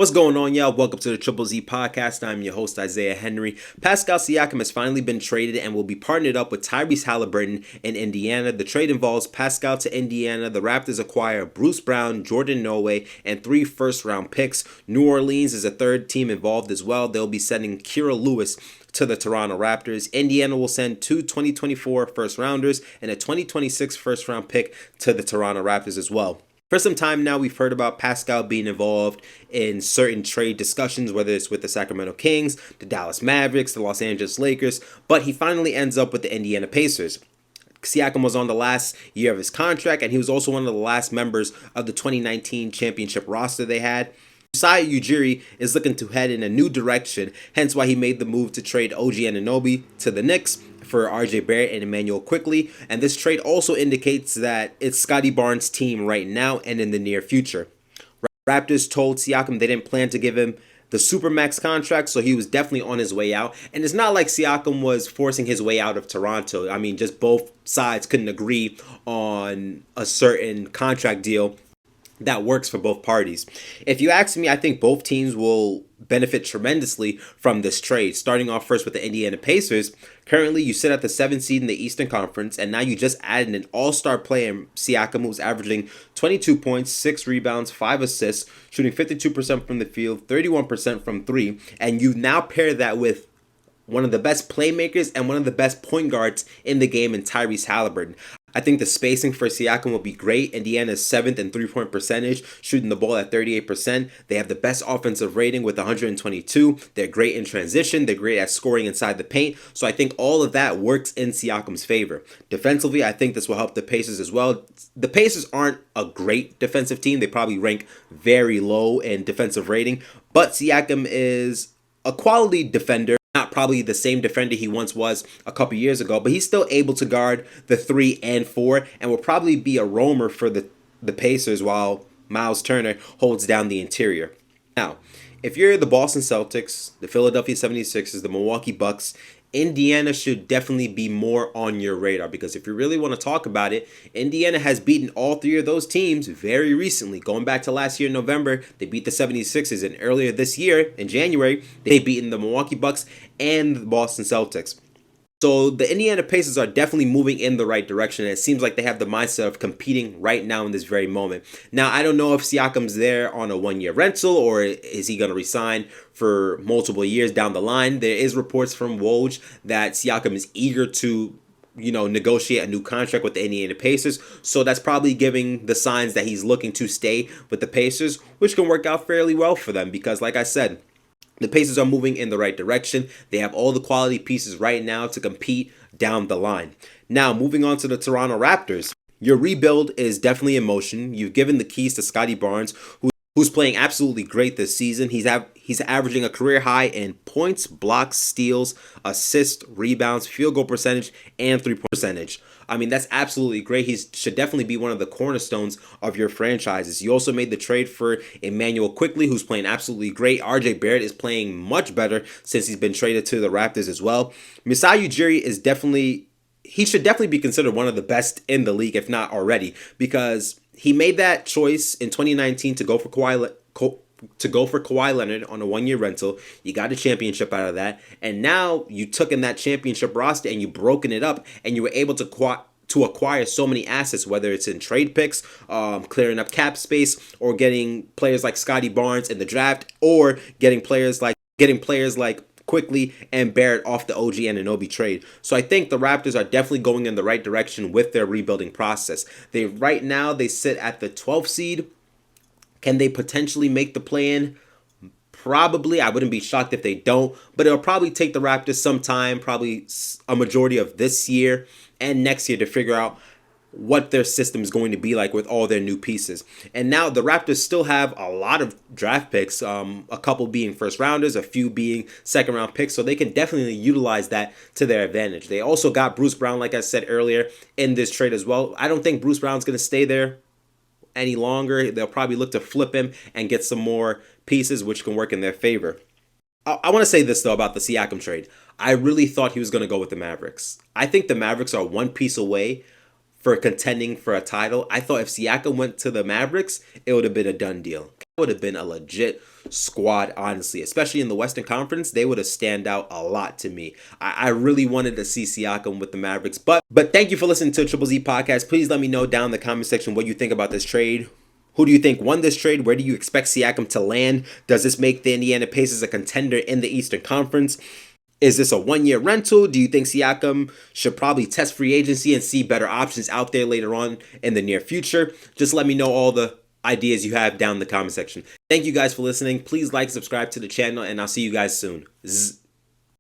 What's going on, y'all? Welcome to the Triple Z podcast. I'm your host, Isaiah Henry. Pascal Siakim has finally been traded and will be partnered up with Tyrese Halliburton in Indiana. The trade involves Pascal to Indiana. The Raptors acquire Bruce Brown, Jordan Norway, and 3 first-round picks. New Orleans is a third team involved as well. They'll be sending Kira Lewis to the Toronto Raptors. Indiana will send 2 2024 first-rounders and a 2026 first-round pick to the Toronto Raptors as well. For some time now, we've heard about Pascal being involved in certain trade discussions, whether it's with the Sacramento Kings, the Dallas Mavericks, the Los Angeles Lakers, but he finally ends up with the Indiana Pacers. Siakam was on the last year of his contract, and he was also one of the last members of the 2019 championship roster they had. Masai Ujiri is looking to head in a new direction, hence why he made the move to trade OG Anunoby to the Knicks for RJ Barrett and Emmanuel Quickly. And this trade also indicates that it's Scotty Barnes' team right now and in the near future. Raptors told Siakam they didn't plan to give him the Supermax contract, so he was definitely on his way out. And it's not like Siakam was forcing his way out of Toronto. I mean, just both sides couldn't agree on a certain contract deal that works for both parties. If you ask me, I think both teams will benefit tremendously from this trade. Starting off first with the Indiana Pacers, currently you sit at the 7th seed in the Eastern Conference, and now you just added an all-star player, Siakam, who's averaging 22 points, 6 rebounds, 5 assists, shooting 52% from the field, 31% from 3, and you now pair that with one of the best playmakers and one of the best point guards in the game in Tyrese Halliburton. I think the spacing for Siakam will be great. Indiana is 7th in three-point percentage, shooting the ball at 38%. They have the best offensive rating with 122. They're great in transition. They're great at scoring inside the paint. So I think all of that works in Siakam's favor. Defensively, I think this will help the Pacers as well. The Pacers aren't a great defensive team. They probably rank very low in defensive rating. But Siakam is a quality defender. Not probably the same defender he once was a couple years ago, but he's still able to guard the 3 and 4 and will probably be a roamer for the Pacers while Miles Turner holds down the interior. Now, if you're the Boston Celtics, the Philadelphia 76ers, the Milwaukee Bucks, Indiana should definitely be more on your radar, because if you really want to talk about it, Indiana has beaten all 3 of those teams very recently. Going back to last year in November, they beat the 76ers, and earlier this year in January, they beaten the Milwaukee Bucks and the Boston Celtics. So the Indiana Pacers are definitely moving in the right direction, and it seems like they have the mindset of competing right now in this very moment. Now, I don't know if Siakam's there on a 1-year rental, or is he going to resign for multiple years down the line. There is reports from Woj that Siakam is eager to negotiate a new contract with the Indiana Pacers. So that's probably giving the signs that he's looking to stay with the Pacers, which can work out fairly well for them because, like I said, the Pacers are moving in the right direction. They have all the quality pieces right now to compete down the line. Now, moving on to the Toronto Raptors. Your rebuild is definitely in motion. You've given the keys to Scotty Barnes, who's playing absolutely great this season. He's averaging a career high in points, blocks, steals, assists, rebounds, field goal percentage, and 3-point percentage. I mean, that's absolutely great. He should definitely be one of the cornerstones of your franchises. You also made the trade for Emmanuel Quickly, who's playing absolutely great. RJ Barrett is playing much better since he's been traded to the Raptors as well. Masai Ujiri he should definitely be considered one of the best in the league, if not already, because he made that choice in 2019 to go for Kawhi Leonard on a 1-year rental. You got a championship out of that, and now you took in that championship roster and you broken it up, and you were able to acquire so many assets, whether it's in trade picks, clearing up cap space, or getting players like Scotty Barnes in the draft, or getting players like Quickly and Barrett off the OG Anunoby trade. So I think the Raptors are definitely going in the right direction with their rebuilding process. Right now they sit at the 12th seed. Can they potentially make the play-in? Probably. I wouldn't be shocked if they don't, but it'll probably take the Raptors some time, probably a majority of this year and next year, to figure out what their system is going to be like with all their new pieces. And now the Raptors still have a lot of draft picks, a couple being first rounders, a few being second round picks, so they can definitely utilize that to their advantage. They also got Bruce Brown, like I said earlier, in this trade as well. I don't think Bruce Brown's going to stay there any longer. They'll probably look to flip him and get some more pieces, which can work in their favor. I want to say this, though, about the Siakam trade. I really thought he was going to go with the Mavericks. I think the Mavericks are one piece away for contending for a title. I thought if Siakam went to the Mavericks, it would have been a done deal. would have been a legit squad, honestly, especially in the Western Conference. They would have stand out a lot to me. I really wanted to see Siakam with the Mavericks, but thank you for listening to Triple Z Podcast. Please let me know down in the comment section what you think about this trade. Who do you think won this trade? Where do you expect Siakam to land? Does this make the Indiana Pacers a contender in the Eastern Conference? Is this a one-year rental? Do you think Siakam should probably test free agency and see better options out there later on in the near future? Just let me know all the ideas you have down in the comment section. Thank you guys for listening. Please like, subscribe to the channel, and I'll see you guys soon. Zzz.